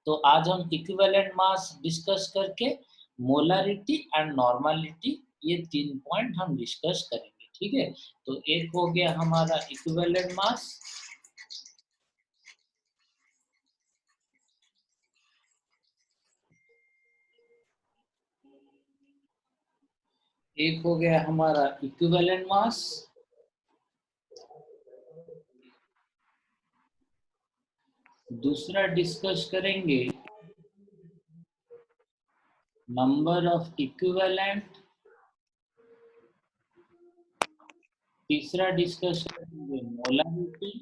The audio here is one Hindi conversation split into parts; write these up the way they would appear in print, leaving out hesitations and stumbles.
तो आज हम इक्विवेलेंट मास डिस्कस करके मोलारिटी एंड नॉर्मलिटी ये 3 पॉइंट हम डिस्कस करेंगे, ठीक है? तो एक हो गया हमारा इक्विवेलेंट मास, एक हो गया हमारा इक्विवेलेंट मास, दूसरा डिस्कस करेंगे नंबर ऑफ इक्विवेलेंट, तीसरा डिस्कस करेंगे मोलारिटी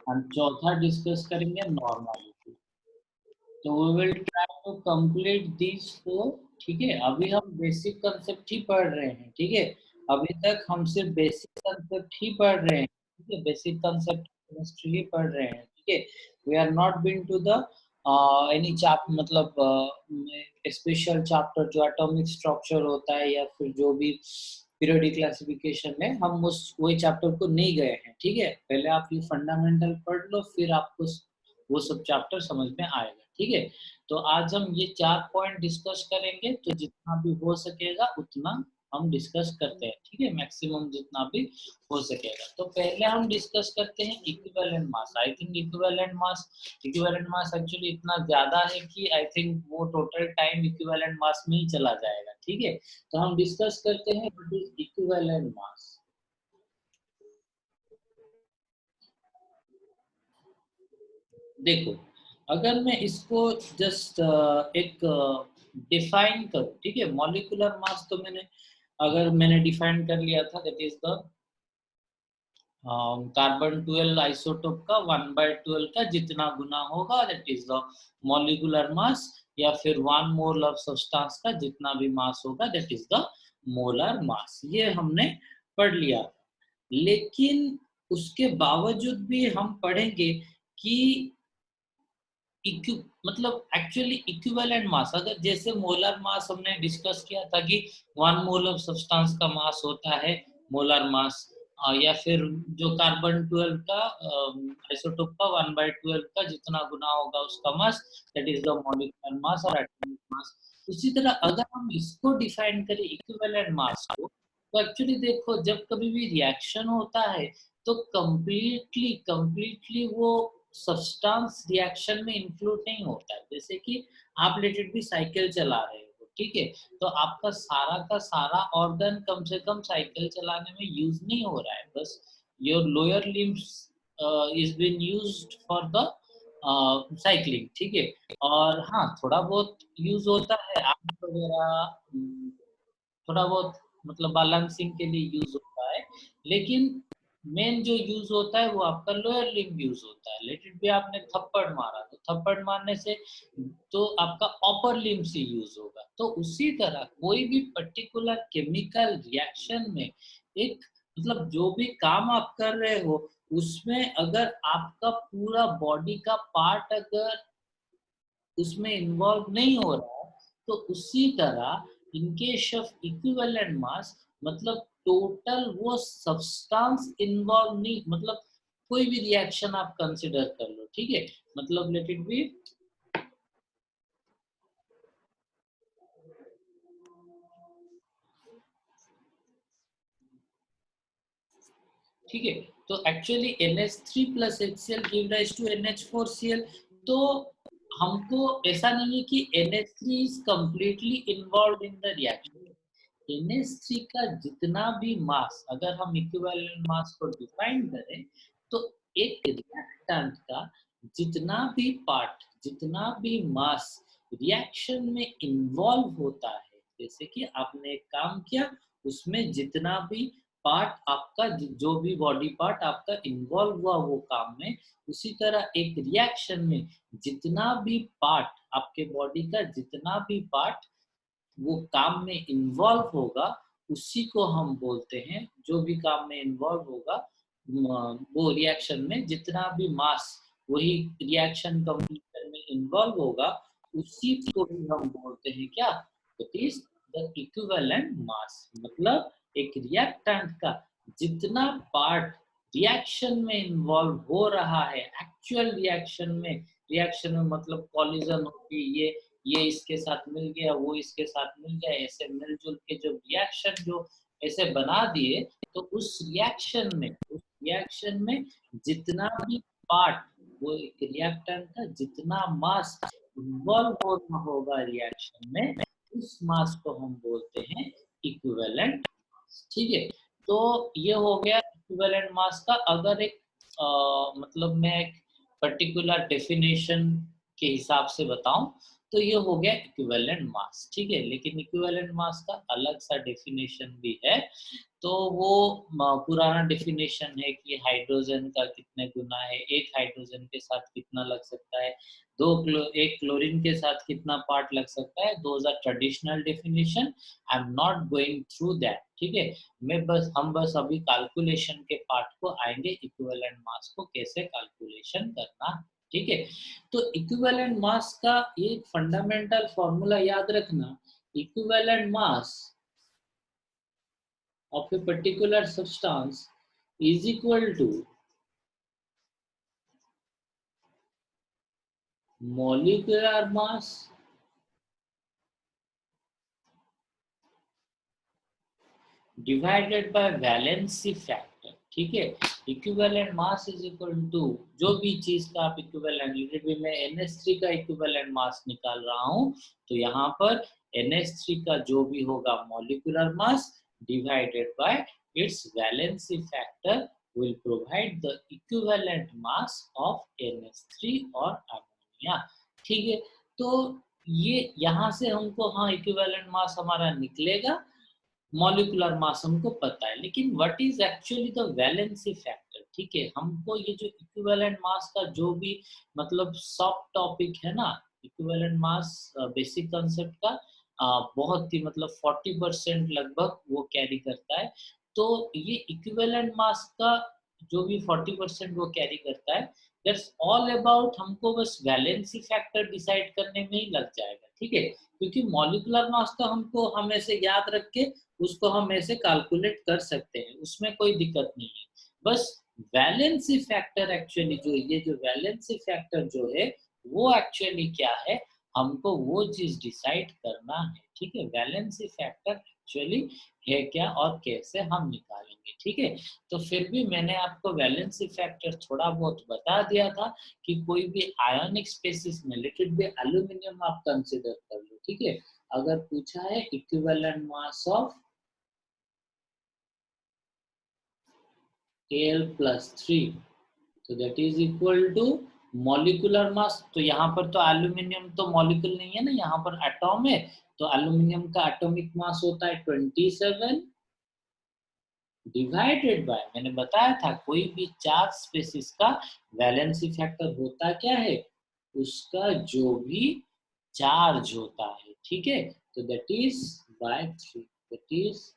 और चौथा डिस्कस करेंगे नॉर्मलिटी। तो we will try to complete this four, ठीक है? अभी हम बेसिक कंसेप्ट ही पढ़ रहे हैं, ठीक है? अभी तक हम सिर्फ बेसिक कंसेप्ट ही पढ़ रहे हैं, ठीक है? बेसिक कंसेप्ट केमिस्ट्री ही पढ़ रहे हैं, ठीक है? We are not been to the any chap मतलब स्पेशल चैप्टर जो एटॉमिक स्ट्रक्चर होता है या फिर जो भी पीरियोडिक क्लासिफिकेशन है, हम उस वही चैप्टर को नहीं गए हैं, ठीक है? पहले आप ये फंडामेंटल पढ़ लो, फिर आपको वो सब चैप्टर समझ में आएगा, ठीक है? तो आज हम ये 4 पॉइंट डिस्कस करेंगे, तो जितना भी हो सकेगा उतना हम डिस्कस करते हैं, ठीक है? मैक्सिमम जितना भी हो सकेगा। तो पहले हम डिस्कस करते हैं equivalent mass. I think equivalent mass actually इतना ज्यादा है कि आई थिंक वो टोटल टाइम इक्विवेलेंट मास में ही चला जाएगा, ठीक है? तो हम डिस्कस करते हैं व्हाट इज इक्विवेलेंट मास। देखो, अगर मैं इसको जस्ट एक डिफाइन करूं, ठीक है? मॉलिक्यूलर मास तो मैंने डिफाइन कर लिया था, that is the carbon 12 isotope का 1/12 का जितना गुना होगा, दैट इज द मॉलिक्यूलर मास, या फिर 1 मोल ऑफ सब्सटेंस का जितना भी मास होगा, that is the molar mass. ये हमने पढ़ लिया। लेकिन उसके बावजूद भी हम पढ़ेंगे कि इक्यू मतलब एक्चुअली इक्विवेलेंट मास, अगर जैसे मोलर मास हमने डिस्कस किया था कि 1 मोल ऑफ सब्सटेंस का मास होता है मोलर मास, या फिर जो कार्बन 12 का आइसोटोप का 1/12 का जितना गुना होगा उसका mass, that is the molecular mass और एटॉमिक मास। उसी तरह अगर हम इसको डिफाइन करें इक्विवेलेंट मास को, तो एक्चुअली देखो, जब कभी भी रिएक्शन होता है तो कंप्लीटली वो सब्सटेंस रिएक्शन में इंक्लूड नहीं होता है। जैसे कि आप लेट इट बी साइकिल चला रहे हो, ठीक है? तो आपका सारा का सारा ऑर्गन कम से कम साइकिल चलाने में यूज नहीं हो रहा है, बस your lower limbs is been used for the cycling, ठीक है? और हाँ, थोड़ा बहुत यूज होता है आर्म्स वगैरह, थोड़ा बहुत मतलब बैलेंसिंग के लिए यूज होता है, लेकिन मेन जो यूज होता है वो आपका लोअर लिम्ब यूज होता है। लेट इट भी आपने थप्पड़ मारा, तो थप्पड़ मारने से तो आपका अपर लिम्ब से यूज होगा। तो उसी तरह कोई भी पर्टिकुलर केमिकल रिएक्शन में एक मतलब जो भी काम आप कर रहे हो, उसमें अगर आपका पूरा बॉडी का पार्ट अगर उसमें इन्वॉल्व नहीं हो रहा है, तो उसी तरह इन केस ऑफ इक्विवेलेंट मास मतलब टोटल वो सब्सटेंस इन्वॉल्व नहीं, मतलब कोई भी रिएक्शन आप कंसिडर कर लो, ठीक है? मतलब लेट इट बी, ठीक है? तो actually NH3 plus HCl give rise to NH4Cl। तो हमको ऐसा नहीं है कि NH3 is completely involve in the reaction. NH3 का जितना भी मास, अगर हम इक्विवेलेंट मास को डिफाइन करें, तो एक रिएक्टेंट का जितना भी पार्ट, जितना भी मास रिएक्शन में इन्वॉल्व होता है, जैसे कि आपने एक काम किया, उसमें जितना भी पार्ट आपका, जो भी बॉडी पार्ट आपका इन्वॉल्व हुआ वो काम में, उसी तरह एक रिएक्शन में जितना भी पार्ट, आपके बॉडी का जितना भी पार्ट वो काम में इन्वॉल्व होगा, उसी को हम बोलते हैं, जो भी काम में इन्वॉल्व होगा, वो रिएक्शन में जितना भी मास वही रिएक्शन कंप्लीशन में इन्वॉल्व होगा, उसी को भी हम बोलते हैं क्या? It is the equivalent mass. मतलब एक रिएक्टेंट का जितना पार्ट रिएक्शन में इन्वॉल्व हो रहा है, एक्चुअल रिएक्शन में मतलब कॉलिजन होगी, ये इसके साथ मिल गया, वो इसके साथ मिल गया, ऐसे मिलजुल के जो रिएक्शन जो ऐसे बना दिए, तो उस रिएक्शन में जितना भी पार्ट, वो रिएक्टेंट का जितना मास इन्वॉल्व होना होगा रिएक्शन में, उस मास को हम बोलते हैं इक्विवेलेंट मास। ठीक है, तो ये हो गया इक्विवेलेंट मास का। अगर एक मतलब मैं एक पर्टिकुलर डेफिनेशन के हिसाब से बताऊं, तो ये हो गया इक्विवेलेंट मास। ठीक है, लेकिन इक्विवेलेंट मास का अलग सा डेफिनेशन भी है। तो वो पुराना डेफिनेशन है कि हाइड्रोजन का कितने गुना है, एक हाइड्रोजन के साथ कितना लग सकता है, एक क्लोरीन के साथ कितना पार्ट लग सकता है। Those are traditional definition, I am not going through that. ठीक है, हम बस अभी कैलकुलेशन के पार्ट को आएंगे, इक्विवेलेंट मास को कैसे कैलकुलेशन करना है। ठीक है, तो इक्विवेलेंट मास का एक फंडामेंटल फॉर्मूला याद रखना, equivalent mass of a particular substance is equal to molecular mass divided by valency factor। ठीक है, equivalent mass is equal to, जो भी चीज का आप इक्विवेलेंट, भी मैं NH3 का इक्विवेलेंट मास निकाल रहा हूं, तो यहाँ पर NH3 का जो भी होगा molecular mass divided by it's valency factor will provide the equivalent mass of NH3 और अमोनिया। ठीक है, तो ये यहाँ से हमको, हाँ, इक्विवेलेंट मास हमारा निकलेगा, मॉलिक्यूलर मास हमको पता है, लेकिन what is actually the valency factor. ठीक है, हमको ये जो इक्विवेलेंट मास का जो भी मतलब सॉफ्ट टॉपिक है ना, इक्विवेलेंट मास बेसिक कंसेप्ट का बहुत ही मतलब 40% लगभग वो कैरी करता है। तो ये इक्विवेलेंट मास का जो भी 40% वो कैरी करता है, दैट्स ऑल अबाउट, हमको बस वैलेंसी फैक्टर डिसाइड करने में ही लग जाएगा। ठीक है, क्योंकि मॉलिक्यूलर मास तो हमको हमेशा याद रख के उसको हम ऐसे कैलकुलेट कर सकते हैं, उसमें कोई दिक्कत नहीं है। बस वैलेंसी फैक्टर एक्चुअली जो, ये जो वैलेंसी फैक्टर जो है, वो एक्चुअली क्या है, हमको वो चीज डिसाइड करना है। ठीक है, वैलेंसी फैक्टर एक्चुअली है क्या और कैसे हम निकालेंगे। ठीक है, तो फिर भी मैंने आपको वैलेंसी फैक्टर थोड़ा बहुत बता दिया था कि कोई भी आयोनिक स्पेसिस में लिटिल भी एल्यूमिनियम आप कंसिडर कर लो। ठीक है, अगर पूछा है इक्विवेलेंट मास ऑफ Al+3, तो that is equal to molecular mass. तो यहाँ पर तो एल्यूमिनियम तो मॉलिक्यूल नहीं है ना, यहाँ पर एटॉम है, तो एल्यूमिनियम का एटॉमिक मास होता है 27 डिवाइडेड बाय, मैंने बताया था कोई भी चार्ज स्पेसिस का वैलेंसी फैक्टर होता क्या है, उसका जो भी चार्ज होता है। ठीक है, तो that is by 3, that is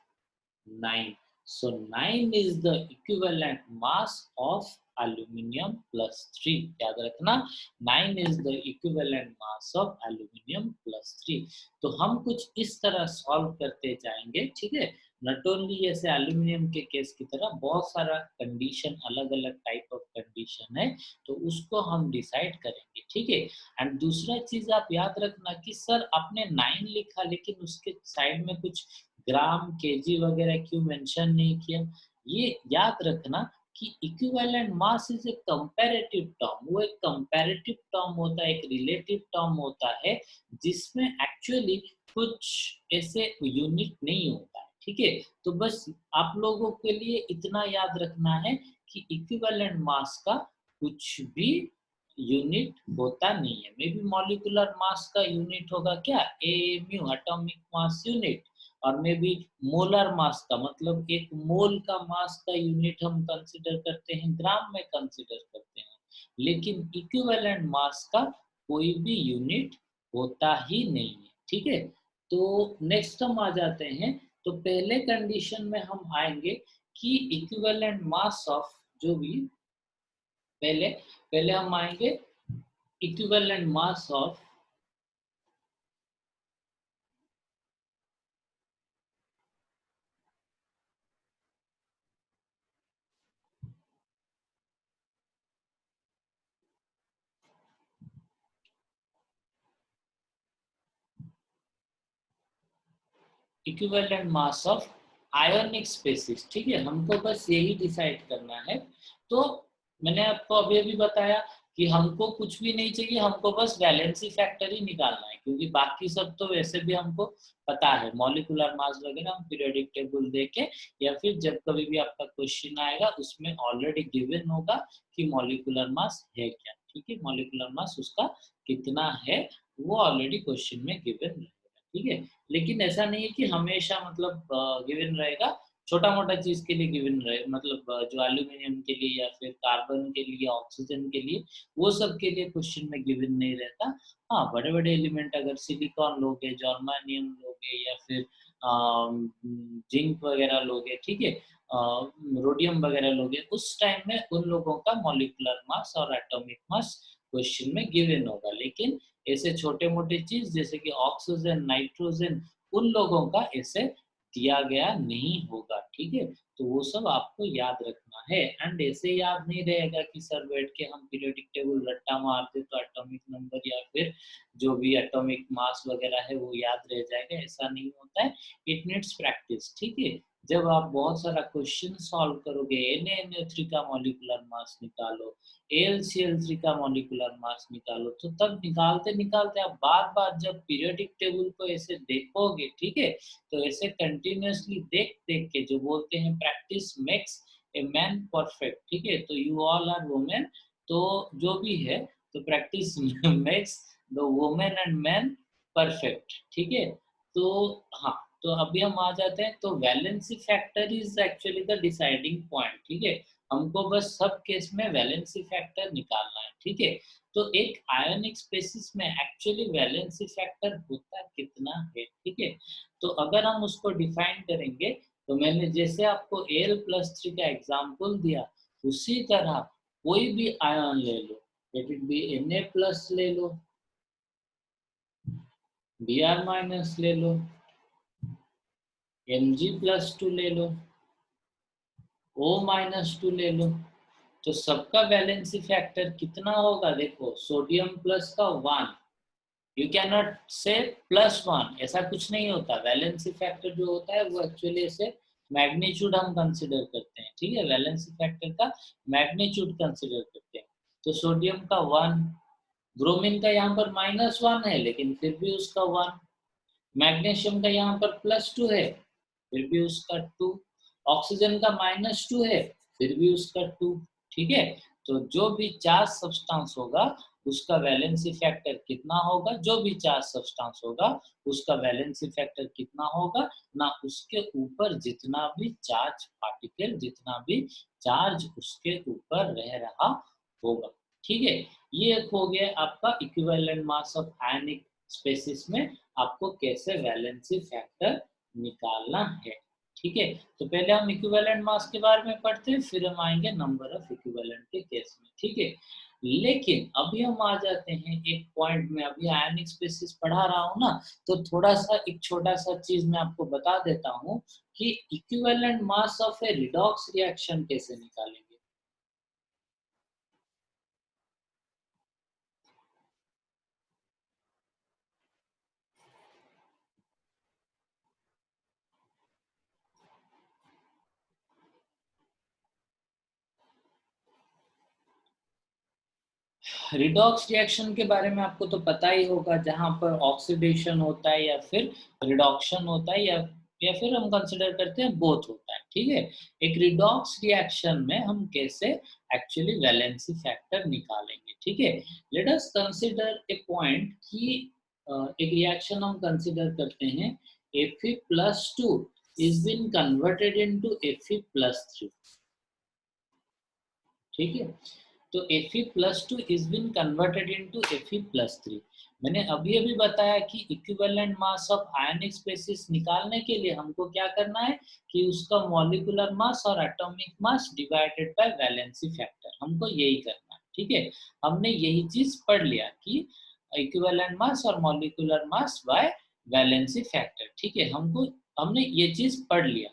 9। So 9 is the equivalent mass of aluminium plus 3। याद रखना, 9 is the equivalent mass of aluminium plus 3। तो हम कुछ इस तरह सॉल्व करते जाएंगे। ठीक है, नॉट ओनली ऐसे एल्यूमिनियम के केस की तरह बहुत सारा कंडीशन, अलग अलग टाइप ऑफ कंडीशन है, तो उसको हम डिसाइड करेंगे। ठीक है, एंड दूसरा चीज आप याद रखना कि सर आपने 9 लिखा, लेकिन उसके साइड में कुछ ग्राम, केजी वगैरह क्यों मेंशन नहीं किया। ये याद रखना कि equivalent mass is a comparative term, वो एक कंपैरेटिव टर्म होता है, एक रिलेटिव टर्म होता है, जिसमें एक्चुअली कुछ ऐसे यूनिट नहीं होता है। ठीक है, तो बस आप लोगों के लिए इतना याद रखना है कि इक्विवेलेंट मास का कुछ भी यूनिट होता नहीं है। मे बी मॉलिक्यूलर मास का यूनिट होगा क्या, एमयू, एटॉमिक मास यूनिट, और मे बी मोलर मास का मतलब एक मोल का मास का यूनिट हम कंसिडर करते हैं, ग्राम में कंसिडर करते हैं, लेकिन इक्विवेलेंट मास का कोई भी यूनिट होता ही नहीं है। ठीक है, तो नेक्स्ट हम आ जाते हैं। तो पहले कंडीशन में हम आएंगे कि इक्विवेलेंट मास ऑफ जो भी, पहले पहले हम आएंगे equivalent mass of equivalent mass of ionic species, ठीक है, हमको बस यही डिसाइड करना है। तो मैंने आपको अभी अभी बताया कि हमको कुछ भी नहीं चाहिए, हमको बस वैलेंसी फैक्टर ही निकालना है, क्योंकि बाकी सब तो वैसे भी हमको पता है, मॉलिक्यूलर मास वगैरह हम पीरियोडिक टेबल देके या फिर जब कभी भी आपका क्वेश्चन आएगा उसमें ऑलरेडी गिवन होगा कि मॉलिक्यूलर मास है क्या, ठीक है, मॉलिक्यूलर मास उसका कितना है वो ऑलरेडी क्वेश्चन में गिवन रहेगा, ठीक है। लेकिन ऐसा नहीं है कि हमेशा मतलब गिवन रहेगा, छोटा मोटा चीज के लिए गिवन रहे, मतलब जो एल्यूमिनियम के लिए या फिर कार्बन के लिए, ऑक्सीजन के लिए, वो सब के लिए क्वेश्चन में गिवन नहीं रहता। हाँ, बड़े बड़े एलिमेंट अगर सिलिकॉन लोगे, जर्मानियम लोगे या फिर जिंक वगैरह लोगे, ठीक है, रोडियम वगैरह लोगे, उस टाइम में उन लोगों का मॉलिक्यूलर मास और एटॉमिक मास क्वेश्चन में गिवन होगा। लेकिन ऐसे छोटे मोटे चीज जैसे कि ऑक्सीजन, नाइट्रोजन, उन लोगों का ऐसे दिया गया नहीं होगा, ठीक है। तो वो सब आपको याद रखना है। एंड ऐसे याद नहीं रहेगा कि सर बैठ के हम पीरियोडिक टेबल रट्टा मारते तो एटॉमिक नंबर या फिर जो भी एटॉमिक मास वगैरह है वो याद रह जाएगा, ऐसा नहीं होता है। इट नीड्स प्रैक्टिस, ठीक है। जब आप बहुत सारा क्वेश्चन सॉल्व करोगे, NaNO3 का मॉलिक्यूलर मास निकालो, AlCl3 का मॉलिक्यूलर मास निकालो, तो तब निकालते निकालते आप बार बार जब पीरियोडिक टेबल को ऐसे देखोगे, ठीक है, तो ऐसे कंटिन्यूअसली देख देख के, जो बोलते हैं practice makes a man perfect, ठीक है। तो यू ऑल आर वुमेन, तो जो भी है, तो practice makes the women and man perfect, ठीक है। तो हाँ, तो अभी हम आ जाते हैं, तो valency factor is actually the deciding point, ठीक है। हमको बस सब केस में वैलेंसी फैक्टर निकालना है, ठीक है। तो एक आयोनिक स्पेसिस में एक्चुअली वैलेंसी फैक्टर होता कितना है, ठीक है। तो अगर हम उसको डिफाइन करेंगे, तो मैंने जैसे आपको Al+3 का एग्जांपल दिया, उसी तरह कोई भी आयन ले लो, लेट इट बी Na+ ले लो, Br- ले लो, Mg+2 ले लो, O-2 ले लो, तो सबका वैलेंसी फैक्टर कितना होगा? देखो, सोडियम प्लस का 1, यू कैन नॉट से +1, ऐसा कुछ नहीं होता। वैलेंसी फैक्टर जो होता है वो एक्चुअली ऐसे मैग्नीट्यूड हम कंसिडर करते हैं, ठीक है, वैलेंसी फैक्टर का मैग्नीट्यूड कंसिडर करते हैं। तो सोडियम का 1, ब्रोमीन का यहाँ पर -1 है लेकिन फिर भी उसका 1, मैग्नीशियम का यहाँ पर +2 है फिर भी उसका 2, ऑक्सीजन का -2 है फिर भी उसका 2, ठीक है। तो जो भी चार्ज सब्सटेंस होगा उसका वैलेंसी फैक्टर कितना होगा, जो भी चार्ज सब्सटेंस होगा उसका वैलेंसी फैक्टर कितना होगा ना, उसके ऊपर जितना भी चार्ज पार्टिकल, जितना भी चार्ज उसके ऊपर रह रहा होगा, ठीक है। ये एक हो गया आपका equivalent mass of ionic species में आपको कैसे वैलेंसी फैक्टर निकालना है, ठीक है। तो पहले हम इक्विवेलेंट मास के बारे में पढ़ते हैं, फिर हम आएंगे नंबर ऑफ इक्विवेलेंट के केस में, ठीक है। लेकिन अभी हम आ जाते हैं एक पॉइंट में, अभी आयनिक स्पेसिस पढ़ा रहा हूँ ना, तो थोड़ा सा एक छोटा सा चीज मैं आपको बता देता हूँ कि equivalent mass of A redox reaction कैसे निकालेंगे। रिडॉक्स रिएक्शन के बारे में आपको तो पता ही होगा, जहां पर ऑक्सीडेशन होता है या फिर रिडॉक्शन होता है, या फिर हम कंसिडर करते हैं बोथ होता है, ठीक है। एक रिडॉक्स रिएक्शन में हम कैसे एक्चुअली वैलेंसी फैक्टर निकालेंगे, ठीक है। Let us consider a point कि एक रिएक्शन हम कंसिडर करते हैं, Fe+2 is been converted into Fe+3, ठीक है। तो Fe+2 is been converted into Fe+3। मैंने अभी अभी बताया कि equivalent mass of ionic species निकालने के लिए हमको क्या करना है कि उसका मॉलिक्यूलर मास और atomic mass divided by valency factor, हमको यही करना है, ठीक है। हमने यही चीज पढ़ लिया कि इक्विवेलेंट मास और molecular mass by valency factor, ठीक है, हमने ये चीज पढ़ लिया।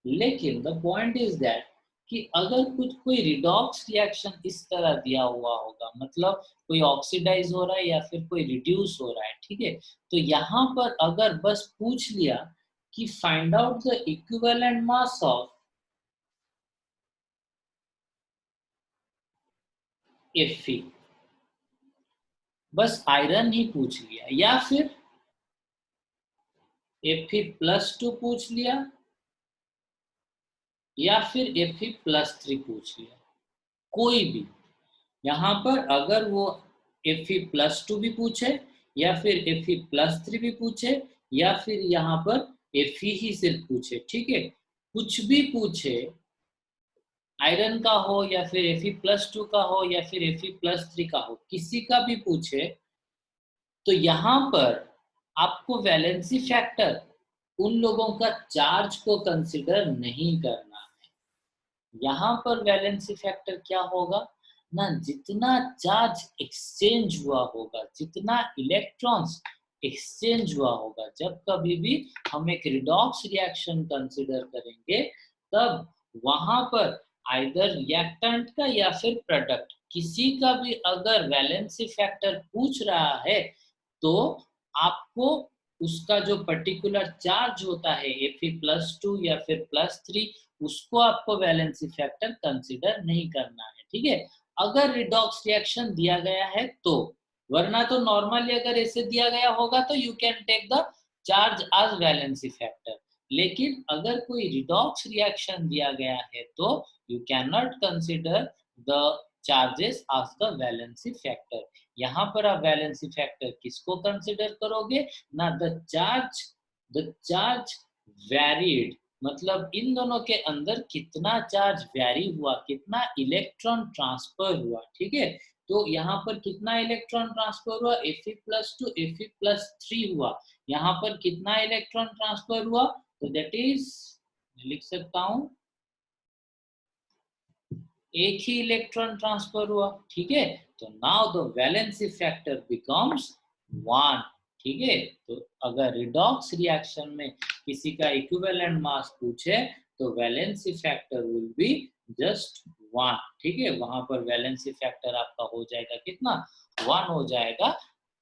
लेकिन द पॉइंट इज दैट कि अगर कुछ कोई रिडॉक्स रिएक्शन इस तरह दिया हुआ होगा, मतलब कोई ऑक्सीडाइज हो रहा है या फिर कोई रिड्यूस हो रहा है, ठीक है, तो यहाँ पर अगर बस पूछ लिया कि find out the equivalent mass of Fe, बस आयरन ही पूछ लिया, या फिर Fe+2 पूछ लिया, या फिर Fe+3 पूछ लिया, कोई भी। यहाँ पर अगर वो Fe+2 भी पूछे, या फिर Fe+3 भी पूछे, या फिर यहाँ पर Fe ही सिर्फ पूछे, ठीक है, कुछ भी पूछे, आयरन का हो या फिर Fe+2 का हो या फिर Fe+3 का हो, किसी का भी पूछे, तो यहाँ पर आपको वैलेंसी फैक्टर उन लोगों का चार्ज को कंसिडर नहीं करना है। यहाँ पर वैलेंसी फैक्टर क्या होगा ना, जितना चार्ज एक्सचेंज हुआ होगा, जितना इलेक्ट्रॉन्स एक्सचेंज हुआ होगा, जब कभी भी हम एक रिडॉक्स रिएक्शन कंसिडर करेंगे, तब वहां पर आइदर रिएक्टेंट का या फिर प्रोडक्ट किसी का भी अगर वैलेंसी फैक्टर पूछ रहा है, तो आपको उसका जो पर्टिकुलर चार्ज होता है Fe+2 या फिर +3, उसको आपको वैलेंसी फैक्टर कंसिडर नहीं करना है, ठीक है। अगर रिडॉक्स रिएक्शन दिया गया है तो, वरना तो नॉर्मली अगर ऐसे दिया गया होगा तो you can take the charge as valency factor, लेकिन अगर कोई रिडॉक्स रिएक्शन दिया गया है तो you can not consider the charges as the valency factor. यहाँ पर आप वैलेंसी फैक्टर किसको कंसिडर करोगे ना, द चार्ज वेरीड, मतलब इन दोनों के अंदर कितना चार्ज वेरी हुआ, कितना इलेक्ट्रॉन ट्रांसफर हुआ, ठीक है। तो यहाँ पर कितना इलेक्ट्रॉन ट्रांसफर हुआ, Fe+2 Fe+3 हुआ, यहाँ पर कितना इलेक्ट्रॉन ट्रांसफर हुआ, तो दैट इज, लिख सकता हूं, एक ही इलेक्ट्रॉन ट्रांसफर हुआ, ठीक है। तो now the valency factor becomes 1, ठीक है। तो अगर रिडॉक्स रिएक्शन में किसी का इक्विवेलेंट मास पूछे तो valency factor will be just 1, ठीक है। वहां पर वैलेंसी फैक्टर आपका हो जाएगा कितना, 1 हो जाएगा,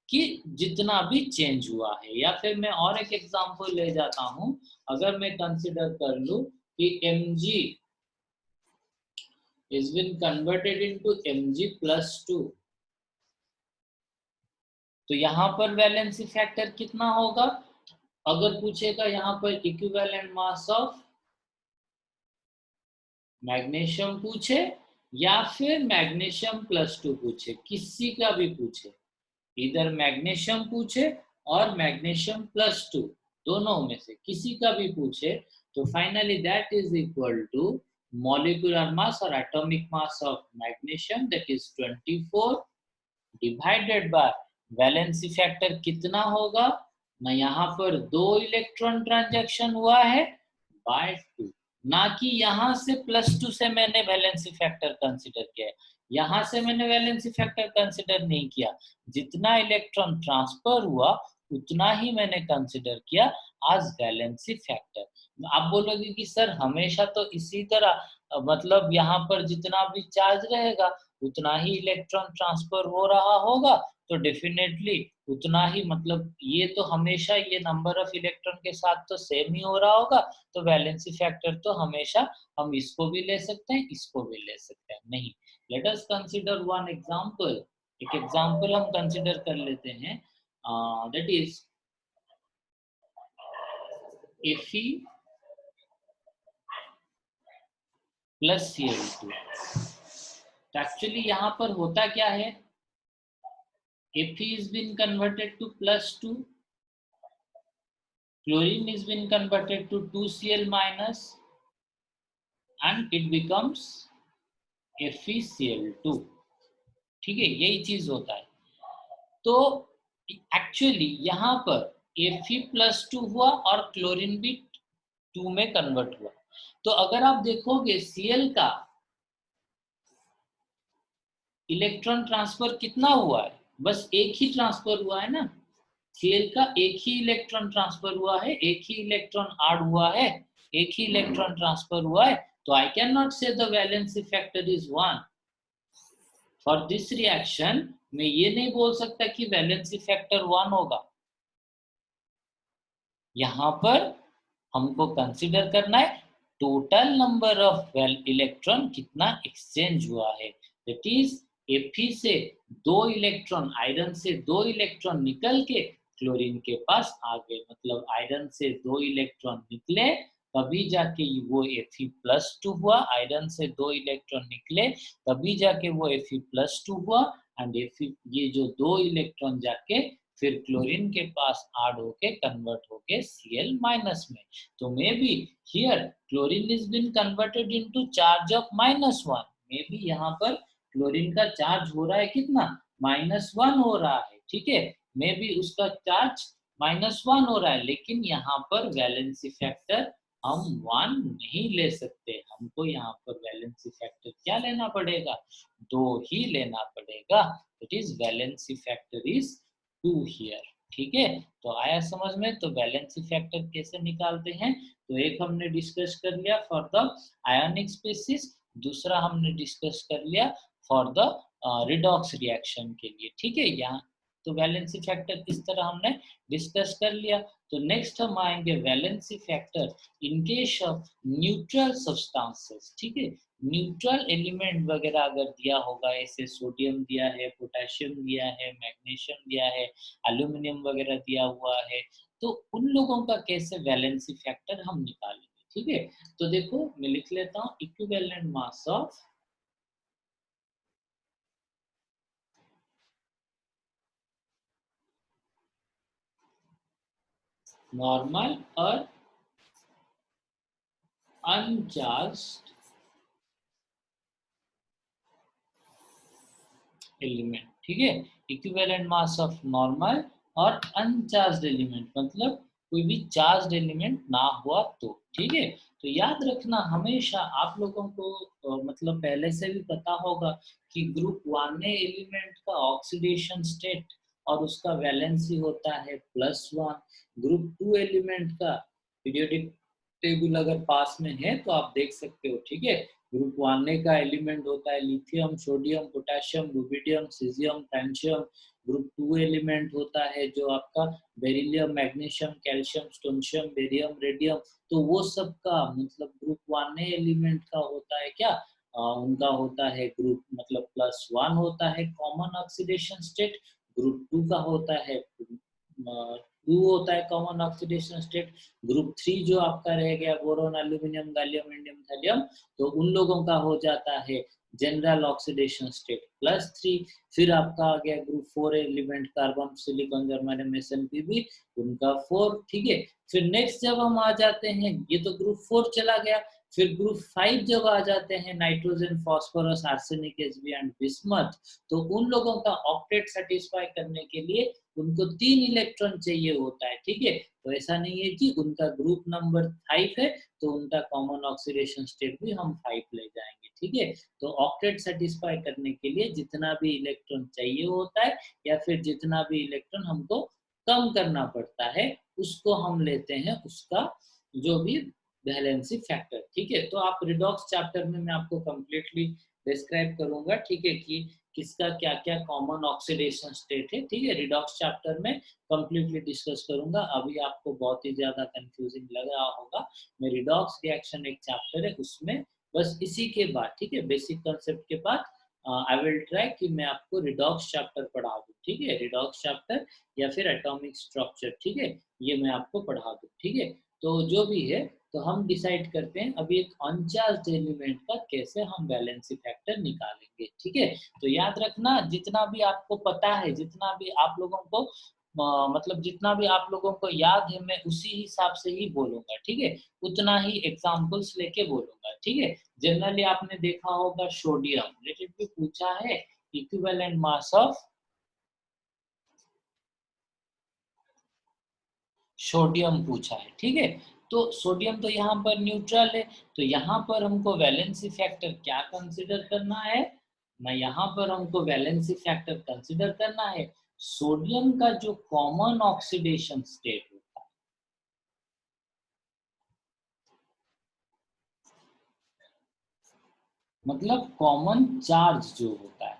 कि जितना भी चेंज हुआ है। या फिर मैं और एक एग्जांपल ले जाता हूं, अगर मैं कंसिडर कर लूं कि Mg is been converted into Mg+2, तो यहाँ पर वैलेंसी फैक्टर कितना होगा, अगर पूछेगा यहाँ पर इक्विवेलेंट मास ऑफ मैग्नीशियम पूछे या फिर मैग्नीशियम+2 पूछे, किसी का भी पूछे, इधर मैग्नीशियम पूछे और मैग्नीशियम+2, दोनों में से किसी का भी पूछे, तो finally that is equal to molecular mass or atomic mass of magnesium, that is 24 divided by valency factor कितना होगा ना, यहाँ पर 2 इलेक्ट्रॉन ट्रांजैक्शन हुआ है बाय 2, ना कि यहाँ से +2 से मैंने वैलेंसी फैक्टर कंसिडर किया है, यहाँ से मैंने वैलेंसी फैक्टर कंसिडर नहीं किया, जितना इलेक्ट्रॉन ट्रांसफर हुआ उतना ही मैंने कंसिडर किया आज वैलेंसी फैक्टर। आप बोलोगे कि सर हमेशा तो इसी तरह, मतलब यहाँ पर जितना भी चार्ज रहेगा उतना ही इलेक्ट्रॉन ट्रांसफर हो रहा होगा, तो डेफिनेटली उतना ही, मतलब ये तो हमेशा ये नंबर ऑफ इलेक्ट्रॉन के साथ तो सेम ही हो रहा होगा, तो वैलेंसी फैक्टर तो हमेशा हम इसको भी ले सकते हैं, इसको भी ले सकते हैं, नहीं। Let us consider one example, एक एग्जांपल हम कंसीडर कर लेते हैं, दैट इज Fe+Cl2। तो एक्चुअली यहाँ पर होता क्या है, Fe is been converted to +2, chlorine is been converted to 2Cl minus, and it becomes FeCl2, ठीक है, यही चीज होता है। तो एक्चुअली यहाँ पर Fe+2 हुआ और क्लोरीन भी 2 में कन्वर्ट हुआ, तो अगर आप देखोगे Cl का इलेक्ट्रॉन ट्रांसफर कितना हुआ है, बस एक ही ट्रांसफर हुआ है ना, Cl का एक ही इलेक्ट्रॉन ट्रांसफर हुआ है, एक ही इलेक्ट्रॉन ऐड हुआ है, एक ही इलेक्ट्रॉन ट्रांसफर हुआ है, तो आई कैन नॉट से the valency factor is 1 for this reaction. मैं ये नहीं बोल सकता कि वैलेंसी फैक्टर 1 होगा, यहाँ पर हमको कंसीडर करना है टोटल नंबर ऑफ इलेक्ट्रॉन कितना एक्सचेंज हुआ है। दैट इज Fe से 2 इलेक्ट्रॉन, आयरन से 2 इलेक्ट्रॉन निकल के क्लोरीन के पास आ गए, मतलब आयरन से 2 इलेक्ट्रॉन निकले तभी जाके वो Fe+2 हुआ, आयरन से 2 इलेक्ट्रॉन निकले तभी जाके वो Fe+2 हुआ, एंड ये जो 2 इलेक्ट्रॉन जाके फिर क्लोरीन के पास ऐड होके कन्वर्ट होके Cl- में। तो may be here chlorine is been converted into charge of -1, may be यहाँ पर क्लोरीन का चार्ज हो रहा है कितना, -1 हो रहा है, ठीक है, मे बी उसका चार्ज -1 हो रहा है, लेकिन यहाँ पर वैलेंसी फैक्टर हम 1 नहीं ले सकते, हमको यहाँ पर वैलेंसी फैक्टर क्या लेना पड़ेगा, 2 ही लेना पड़ेगा। It is valency factor is 2 here, ठीक है। तो आया समझ में। तो वैलेंसी फैक्टर कैसे निकालते हैं, तो एक हमने डिस्कस कर लिया फॉर द आयोनिक स्पीशीज, दूसरा हमने डिस्कस कर लिया फॉर द रिडॉक्स रिएक्शन के लिए, ठीक है। यहाँ तो वैलेंसी फैक्टर किस तरह हमने डिस्कस कर लिया। तो नेक्स्ट हम आएंगे valency factor in case of neutral substances, ठीक है। न्यूट्रल एलिमेंट वगैरह अगर दिया होगा, ऐसे सोडियम दिया है, पोटेशियम दिया है, मैग्नीशियम दिया है, एल्यूमिनियम वगैरह दिया हुआ है, तो उन लोगों का कैसे वैलेंसी फैक्टर हम निकालेंगे, ठीक है। तो देखो मैं लिख लेता हूँ इक्विवेलेंट मास ऑफ नॉर्मल और अनचार्ज्ड एलिमेंट, ठीक है। इक्विवेलेंट मास ऑफ नॉर्मल और अनचार्ज्ड एलिमेंट, मतलब कोई भी चार्ज्ड एलिमेंट ना हुआ तो, ठीक है। तो याद रखना हमेशा आप लोगों को मतलब पहले से भी पता होगा कि ग्रुप 1 एलिमेंट का ऑक्सीडेशन स्टेट और उसका वैलेंसी होता है +1, ग्रुप 2 एलिमेंट का पीरियोडिक टेबल अगर पास में है तो आप देख सकते हो, ठीक है। ग्रुप 1 का एलिमेंट होता है lithium, sodium, potassium, rubidium, caesium, francium. Group 2 element होता है जो आपका beryllium, magnesium, calcium, strontium, barium, radium. तो वो सब का मतलब ग्रुप 1 एलिमेंट का होता है क्या, उनका होता है ग्रुप मतलब +1 होता है कॉमन ऑक्सीडेशन स्टेट, ग्रुप 2 का होता है 2 होता है कॉमन ऑक्सीडेशन स्टेट, ग्रुप 3 जो आपका रह गया boron, aluminium, gallium, indium, thallium, तो उन लोगों का हो जाता है जनरल ऑक्सीडेशन स्टेट +3। फिर आपका आ गया group 4 element carbon, silicon, germanium, S N P B, उनका 4, ठीक है। फिर नेक्स्ट जब हम आ जाते हैं, ये तो ग्रुप 4 चला गया, फिर ग्रुप 5 जब आ जाते हैं nitrogen, phosphorus, arsenic, SB and bismuth, तो उन लोगों का ऑक्टेट सेटिस्फाई करने के लिए उनको 3 इलेक्ट्रॉन चाहिए होता है, ठीक है। तो ऐसा नहीं है कि उनका ग्रुप नंबर 5 है तो उनका कॉमन ऑक्सीडेशन स्टेट भी हम 5 ले जाएंगे, ठीक है। तो ऑक्टेट सेटिस्फाई करने के लिए जितना भी इलेक्ट्रॉन चाहिए होता है या फिर जितना भी इलेक्ट्रॉन हमको कम करना पड़ता है उसको हम लेते हैं उसका जो भी वैलेंसी फैक्टर, ठीक है। तो आप रिडॉक्स चैप्टर में मैं आपको कंप्लीटली डिस्क्राइब करूंगा, ठीक है, कि किसका क्या क्या कॉमन ऑक्सीडेशन स्टेट है, ठीक है। रिडॉक्स चैप्टर में कंप्लीटली डिस्कस करूंगा, अभी आपको बहुत ही ज्यादा कंफ्यूजिंग लग रहा होगा। मैं रिडॉक्स रिएक्शन एक चैप्टर है उसमें बस इसी के बाद, ठीक है, बेसिक कंसेप्ट के बाद आई विल ट्राई कि मैं आपको रिडॉक्स चैप्टर पढ़ा दूं, ठीक है। रिडॉक्स चैप्टर या फिर एटॉमिक स्ट्रक्चर, ठीक है, ये मैं आपको पढ़ा दूं, ठीक है। तो जो भी है तो हम डिसाइड करते हैं अभी एक अनचार्ज्ड एलिमेंट का कैसे हम वैलेंसी फैक्टर निकालेंगे, ठीक है। तो याद रखना जितना भी आपको पता है, जितना भी आप लोगों को मतलब जितना भी आप लोगों को याद है मैं उसी हिसाब से ही बोलूंगा, ठीक है, उतना ही एग्जांपल्स लेके बोलूंगा, ठीक है। जनरली आपने देखा होगा सोडियम रिलेटेड भी पूछा है, इक्विवेलेंट मास ऑफ सोडियम पूछा है, ठीक है। तो सोडियम तो यहाँ पर न्यूट्रल है, तो यहाँ पर हमको वैलेंसी फैक्टर क्या कंसीडर करना है ना, यहाँ पर हमको वैलेंसी फैक्टर कंसीडर करना है सोडियम का जो कॉमन ऑक्सीडेशन स्टेट होता है, मतलब कॉमन चार्ज जो होता है,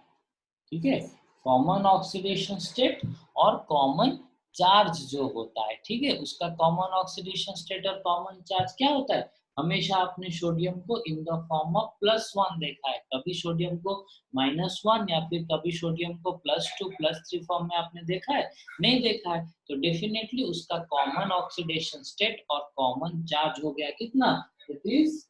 ठीक है, कॉमन ऑक्सीडेशन स्टेट और कॉमन चार्ज जो होता है, ठीक है, उसका कॉमन ऑक्सीडेशन स्टेट और कॉमन चार्ज क्या होता है? हमेशा आपने सोडियम को इन द फॉर्म ऑफ +1 देखा है, कभी सोडियम को -1 या फिर कभी सोडियम को +2 +3 फॉर्म में आपने देखा है? नहीं देखा है। तो डेफिनेटली उसका कॉमन ऑक्सीडेशन स्टेट और कॉमन चार्ज हो गया कितना? इट इज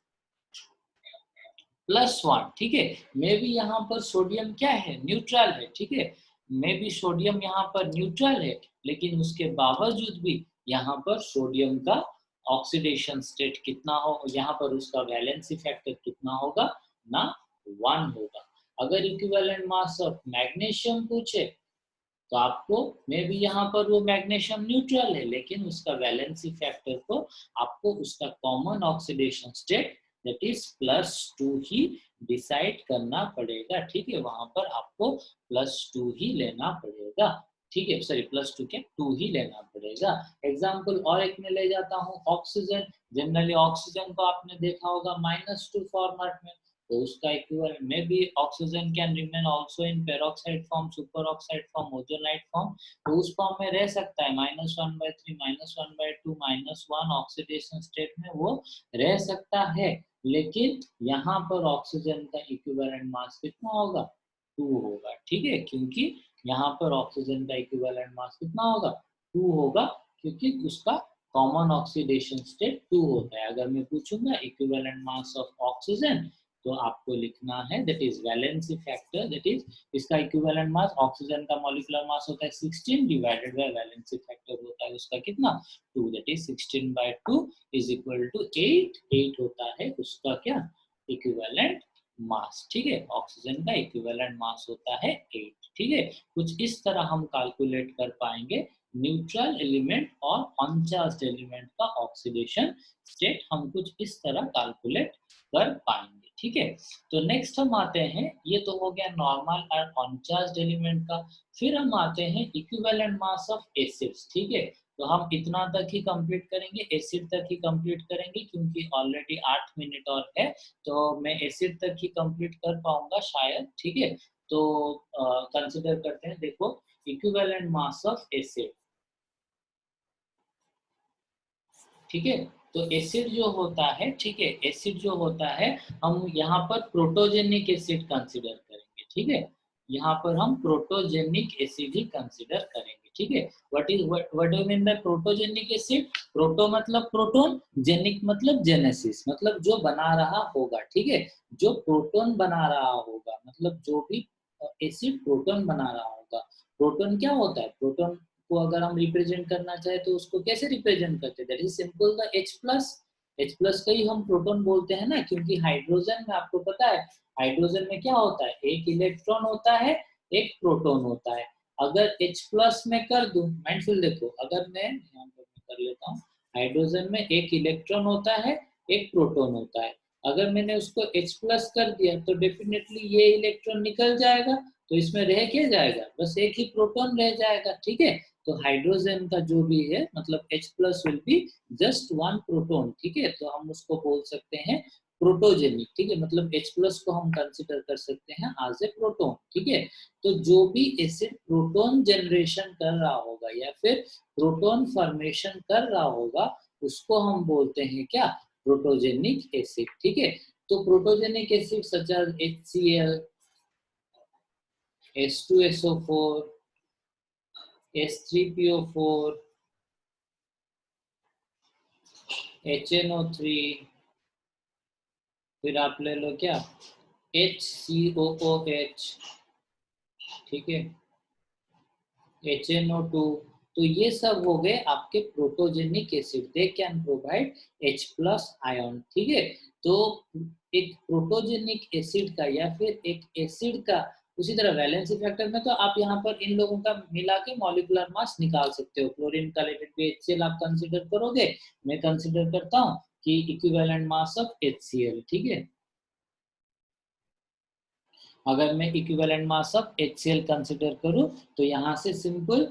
+1, ठीक है। मे बी यहाँ पर सोडियम क्या है? न्यूट्रल है, ठीक है। मे बी सोडियम यहाँ पर न्यूट्रल है, लेकिन उसके बावजूद भी यहाँ पर सोडियम का ऑक्सीडेशन स्टेट कितना हो, यहाँ पर उसका वैलेंसी फैक्टर कितना होगा? ना 1 होगा। अगर इक्विवेलेंट मास ऑफ मैग्नीशियम पूछे तो आपको मे बी यहाँ पर वो मैग्नीशियम न्यूट्रल है, लेकिन उसका वैलेंसी फैक्टर को आपको उसका common oxidation state that is +2 he decide करना पड़ेगा, ठीक है। वहां पर आपको +2 ही लेना पड़ेगा, ठीक है। सॉरी, +2 क्या, 2 ही लेना पड़ेगा। एग्जाम्पल और एक में ले जाता हूँ, ऑक्सीजन। जनरली ऑक्सीजन को आपने देखा होगा -2 फॉर्मेट में, तो उसका इक्विवेलेंट में भी oxygen can remain also in peroxide form, super oxide form, ozonide form. तो उस फॉर्म में रह सकता है, -1/3 -1/2 -1 ऑक्सीडेशन स्टेट में वो रह सकता है। लेकिन यहाँ पर ऑक्सीजन का इक्विवेलेंट मास कितना होगा? 2 होगा, ठीक है। क्योंकि यहाँ पर ऑक्सीजन का इक्विवेलेंट मास कितना होगा? 2 होगा, क्योंकि उसका कॉमन ऑक्सीडेशन स्टेट 2 होता है। अगर मैं पूछूंगा इक्विवेलेंट मास ऑफ ऑक्सीजन, तो आपको लिखना है that is valency factor, that is इसका इक्विवेलेंट मास, ऑक्सीजन का मॉलिक्यूलर मास होता है 16 डिवाइडेड बाय वैलेंसी फैक्टर होता है उसका कितना? 2, that is 16/2 is equal to 8। 8 होता है उसका क्या? इक्विवेलेंट मास, ठीक है। ऑक्सीजन का इक्विवेलेंट मास होता है 8, ठीक है। कुछ इस तरह हम कैलकुलेट कर पाएंगे न्यूट्रल एलिमेंट और अनचार्ज्ड एलिमेंट का ऑक्सीडेशन स्टेट, हम कुछ इस तरह कैलकुलेट कर पाएंगे, ठीक है। तो नेक्स्ट हम आते हैं, ये तो हो गया नॉर्मल और अनचार्ज्ड एलिमेंट का। फिर हम आते हैं इक्विवेलेंट मास ऑफ एसिड्स, ठीक है। तो हम इतना तक ही कंप्लीट करेंगे, एसिड तक ही कंप्लीट करेंगे, क्योंकि ऑलरेडी 8 मिनट और है, तो मैं एसिड तक ही कंप्लीट कर पाऊंगा शायद, ठीक है। तो कंसिडर करते हैं, देखो इक्विवेलेंट मास ऑफ एसिड, ठीक है। तो एसिड जो होता है, ठीक है, एसिड जो होता है, हम यहाँ पर प्रोटोजेनिक एसिड कंसीडर करेंगे, ठीक है। यहाँ पर हम प्रोटोजेनिक एसिड ही कंसीडर करेंगे, ठीक है। What do mean by protogenic acid? Proto मतलब प्रोटॉन, जेनिक मतलब जेनेसिस, मतलब जो बना रहा होगा, ठीक है। जो प्रोटॉन बना रहा होगा, मतलब जो भी एसिड प्रोटॉन बना रहा होगा। प्रोटॉन क्या होता है? प्रोटॉन को अगर हम रिप्रेजेंट करना चाहे तो उसको कैसे रिप्रेजेंट करते हैं? That is simple, the H+ का ही हम प्रोटॉन बोलते हैं ना, क्योंकि हाइड्रोजन में आपको पता है, हाइड्रोजन में क्या होता है? एक इलेक्ट्रॉन होता है, एक प्रोटॉन होता है। अगर H+ में कर दूं, माइंडफुल देखो, अगर मैं यहाँ पर कर लेता हूँ, हाइड्रोजन में एक इलेक्ट्रॉन होता है, एक प्रोटॉन होता है। अगर मैंने उसको H+ कर दिया तो डेफिनेटली ये इलेक्ट्रॉन निकल जाएगा, तो इसमें रह क्या जाएगा? बस एक ही प्रोटॉन रह जाएगा, ठीक है। तो हाइड्रोजन का जो भी है, मतलब H+ will be just 1 proton, ठीक है। तो हम उसको बोल सकते हैं प्रोटोजेनिक, ठीक है। मतलब H+ को हम कंसिडर कर सकते हैं एज ए प्रोटॉन, ठीक है। तो जो भी एसिड प्रोटॉन जनरेशन कर रहा होगा या फिर प्रोटॉन फॉर्मेशन कर रहा होगा, उसको हम बोलते हैं क्या? प्रोटोजेनिक एसिड, ठीक है। तो protogenic acid such as HCl, H2SO4, H3PO4, HNO3, फिर आप ले लो क्या? HCOOH, ठीक है, HNO2। तो ये सब हो गए आपके protogenic acid, they can provide H+ ion, ठीक है। तो एक प्रोटोजेनिक एसिड का या फिर एक एसिड का, उसी तरह वैलेंसी फैक्टर में तो आप यहाँ पर इन लोगों का मिला के मॉलिक्यूलर मास निकाल सकते हो। क्लोरीन का लेटेड भी HCl आप कंसीडर करोगे, मैं कंसीडर करता हूँ कि इक्विवेलेंट मास ऑफ HCl, ठीक है। अगर मैं equivalent mass of HCl consider करूं, तो यहाँ से सिंपल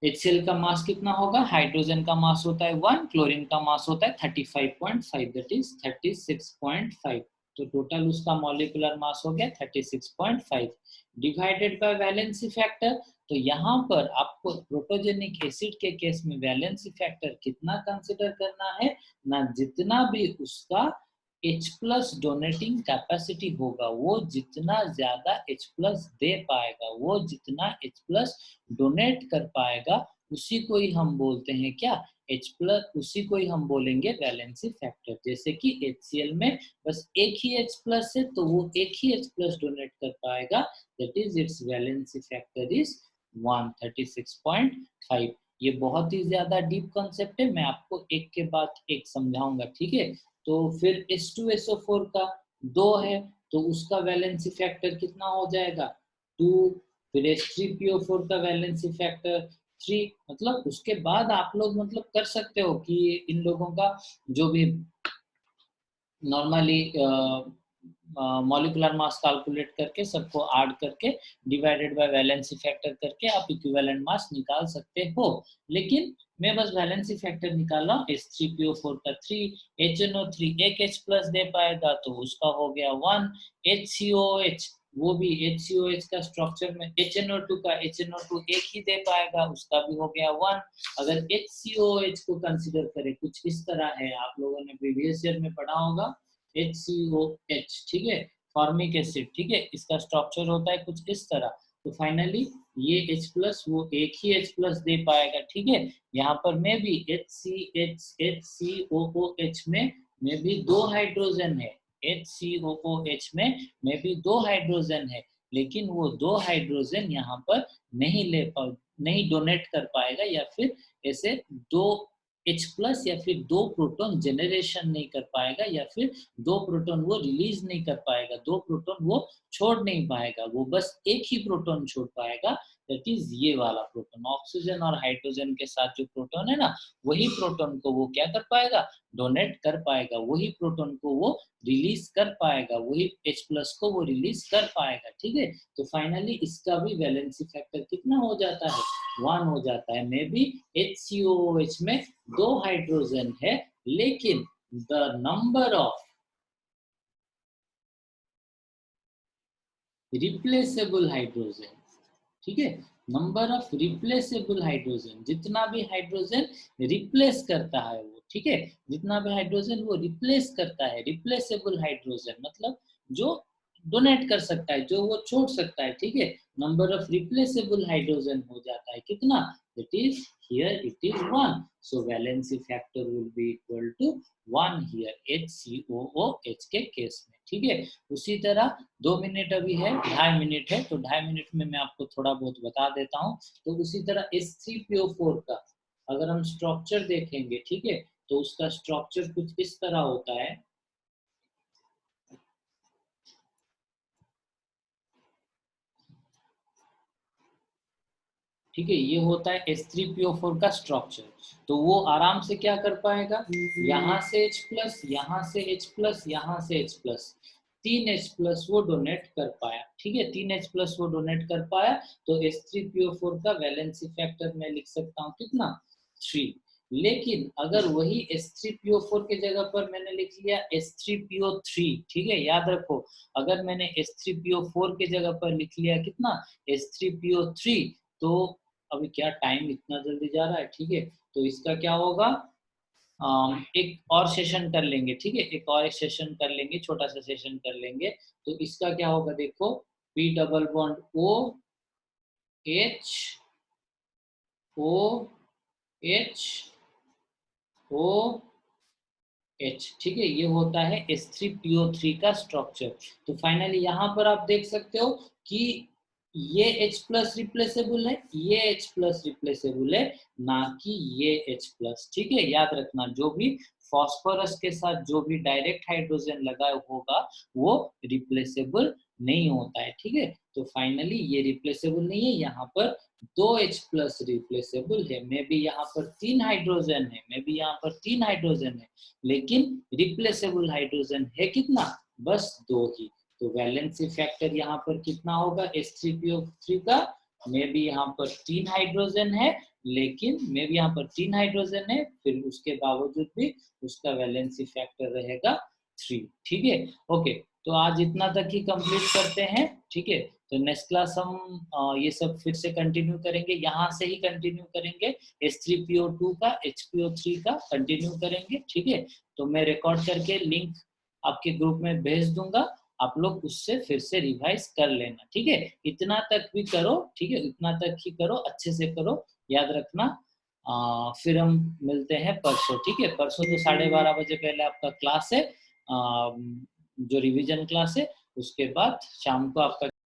HCl का मास कितना होगा? हाइड्रोजन का मास होता है 1, क्लोरीन का मास होता है 35.5, दैट इज 36.5। तो टोटल उसका मॉलिक्यूलर मास हो गया 36.5 डिवाइडेड बाय वैलेंसी फैक्टर। तो यहाँ पर आपको प्रोटोजेनिक एसिड के केस में वैलेंसी फैक्टर कितना कंसीडर करना है ना, जितना भी उसका H प्लस डोनेटिंग कैपेसिटी होगा, वो जितना ज्यादा H प्लस दे पाएगा, वो जितना H प्लस डोनेट कर पाएगा, उसी को ही हम बोलते हैं क्या, H प्लस, उसी को ही हम बोलेंगे वैलेंसी फैक्टर। जैसे कि HCl में बस एक ही H प्लस है तो वो एक ही H प्लस डोनेट कर पाएगा, that is it's valency factor is 136.5। ये बहुत ही ज्यादा डीप कॉन्सेप्ट है, मैं आपको एक के बाद एक समझाऊंगा, ठीक है। तो फिर H2SO4 का 2 है तो उसका वैलेंसी फैक्टर कितना हो जाएगा 2। फिर H3PO4 का वैलेंसी फैक्टर 3। मतलब उसके बाद आप लोग मतलब कर सकते हो कि इन लोगों का जो भी नॉर्मली मॉलिक्यूलर मास कैलकुलेट करके सबको ऐड करके डिवाइडेड बाय वैलेंसी फैक्टर करके आप इक्विवेलेंट मास निकाल सकते हो। लेकिन मैं बस वैलेंसी फैक्टर निकाल रहा हूँ। H3PO4 का 3, HNO3 एक H प्लस दे पाएगा तो उसका हो गया 1, HCOH वो भी HCOH का स्ट्रक्चर में HNO2 का HNO2 एक ही दे पाएगा, उसका भी हो गया 1। अगर HCOH को कंसीडर करें, कुछ इस तरह है, आप लोगों ने प्रीवियस ईयर में पढ़ा होगा HCOH, ठीक है, फॉर्मिक एसिड, ठीक है, इसका स्ट्रक्चर होता है कुछ इस तरह। तो फाइनली ये H प्लस वो एक ही H प्लस दे पाएगा, ठीक है। यहाँ पर में भी HCOOH में भी 2 हाइड्रोजन है, HCOOH में भी 2 हाइड्रोजन है, लेकिन वो 2 हाइड्रोजन यहाँ पर नहीं डोनेट कर पाएगा, या फिर ऐसे 2 H प्लस या फिर 2 प्रोटॉन जनरेशन नहीं कर पाएगा, या फिर 2 प्रोटॉन वो रिलीज नहीं कर पाएगा, 2 प्रोटॉन वो छोड़ नहीं पाएगा, वो बस एक ही प्रोटॉन छोड़ पाएगा, दैट इज ये वाला प्रोटॉन। ऑक्सीजन और हाइड्रोजन के साथ जो प्रोटॉन है ना, वही प्रोटॉन को वो क्या कर पाएगा, डोनेट कर पाएगा, वही प्रोटॉन को वो रिलीज कर पाएगा, वही H प्लस को वो रिलीज कर पाएगा, ठीक है। तो फाइनली इसका भी वैलेंसी फैक्टर कितना हो जाता है, 1 हो जाता है। मे बी HCOOH में 2 हाइड्रोजन है, लेकिन the number of replaceable hydrogen, ठीक है, नंबर ऑफ रिप्लेसेबल हाइड्रोजन, जितना भी हाइड्रोजन रिप्लेस करता है वो, ठीक है, जितना भी हाइड्रोजन वो रिप्लेस करता है, रिप्लेसेबल हाइड्रोजन मतलब जो डोनेट कर सकता है, जो वो छोड़ सकता है, ठीक है, नंबर ऑफ रिप्लेसेबल हाइड्रोजन हो जाता है कितना, that is here it is 1, so valency factor will be equal to 1 here HCOOH के केस में, ठीक है। उसी तरह 2 मिनट अभी है, 2.5 मिनट है, तो 2.5 मिनट में मैं आपको थोड़ा बहुत बता देता हूँ। तो उसी तरह H3PO4 का अगर हम स्ट्रक्चर देखेंगे, ठीक है, तो उसका स्ट्रक्चर कुछ इस तरह होता है, ठीक है, ये होता है H3PO4 का स्ट्रक्चर। तो वो आराम से क्या कर पाएगा, यहाँ से H प्लस, यहाँ से H प्लस, यहाँ से H प्लस, 3 H प्लस वो डोनेट कर पाया, ठीक है, 3 H प्लस वो डोनेट कर पाया। तो H3PO4 का वैलेंसी फैक्टर मैं लिख सकता हूँ कितना, 3। लेकिन अगर वही H3PO4 के जगह पर मैंने लिख लिया H3PO3, ठीक है, याद रखो, अगर मैंने H3PO4 के जगह पर लिख लिया कितना, H3PO3, तो अभी क्या टाइम इतना जल्दी जा रहा है, ठीक है, तो इसका क्या होगा, एक और सेशन कर लेंगे, ठीक है, एक और सेशन कर लेंगे, छोटा सा सेशन कर लेंगे। तो इसका क्या होगा, देखो, P double bond O H O H O H, ठीक है, ये होता है H3PO3 का स्ट्रक्चर। तो फाइनली यहाँ पर आप देख सकते हो कि ये H प्लस रिप्लेसेबल है, ये H प्लस रिप्लेसेबल है, ना कि ये H प्लस, ठीक है, याद रखना, जो भी फॉस्फोरस के साथ जो भी डायरेक्ट हाइड्रोजन लगा होगा वो रिप्लेसेबल नहीं होता है, ठीक है। तो फाइनली ये रिप्लेसेबल नहीं है, यहाँ पर 2 H प्लस रिप्लेसेबल है, मे बी यहाँ पर 3 हाइड्रोजन है, मे बी यहाँ पर 3 हाइड्रोजन है, लेकिन रिप्लेसेबल हाइड्रोजन है कितना, बस 2 ही। तो वैलेंसी फैक्टर यहाँ पर कितना होगा H3PO3 का, मे बी यहाँ पर 3 हाइड्रोजन है, लेकिन मे बी यहाँ पर 3 हाइड्रोजन है, फिर उसके बावजूद भी उसका वैलेंसी फैक्टर रहेगा 3, ठीक है, ओके। तो आज इतना तक ही कंप्लीट करते हैं, ठीक है। तो नेक्स्ट क्लास हम ये सब फिर से कंटिन्यू करेंगे, यहाँ से ही कंटिन्यू करेंगे, H3PO2 का, HPO3 का कंटिन्यू करेंगे, ठीक है। तो मैं रिकॉर्ड करके लिंक आपके ग्रुप में भेज दूंगा, आप लोग उससे फिर से रिवाइज कर लेना, ठीक है। इतना तक भी करो, ठीक है, इतना तक ही करो, अच्छे से करो, याद रखना। फिर हम मिलते हैं परसों, ठीक है। परसों तो 12:30 बजे पहले आपका क्लास है, जो रिवीजन क्लास है, उसके बाद शाम को आपका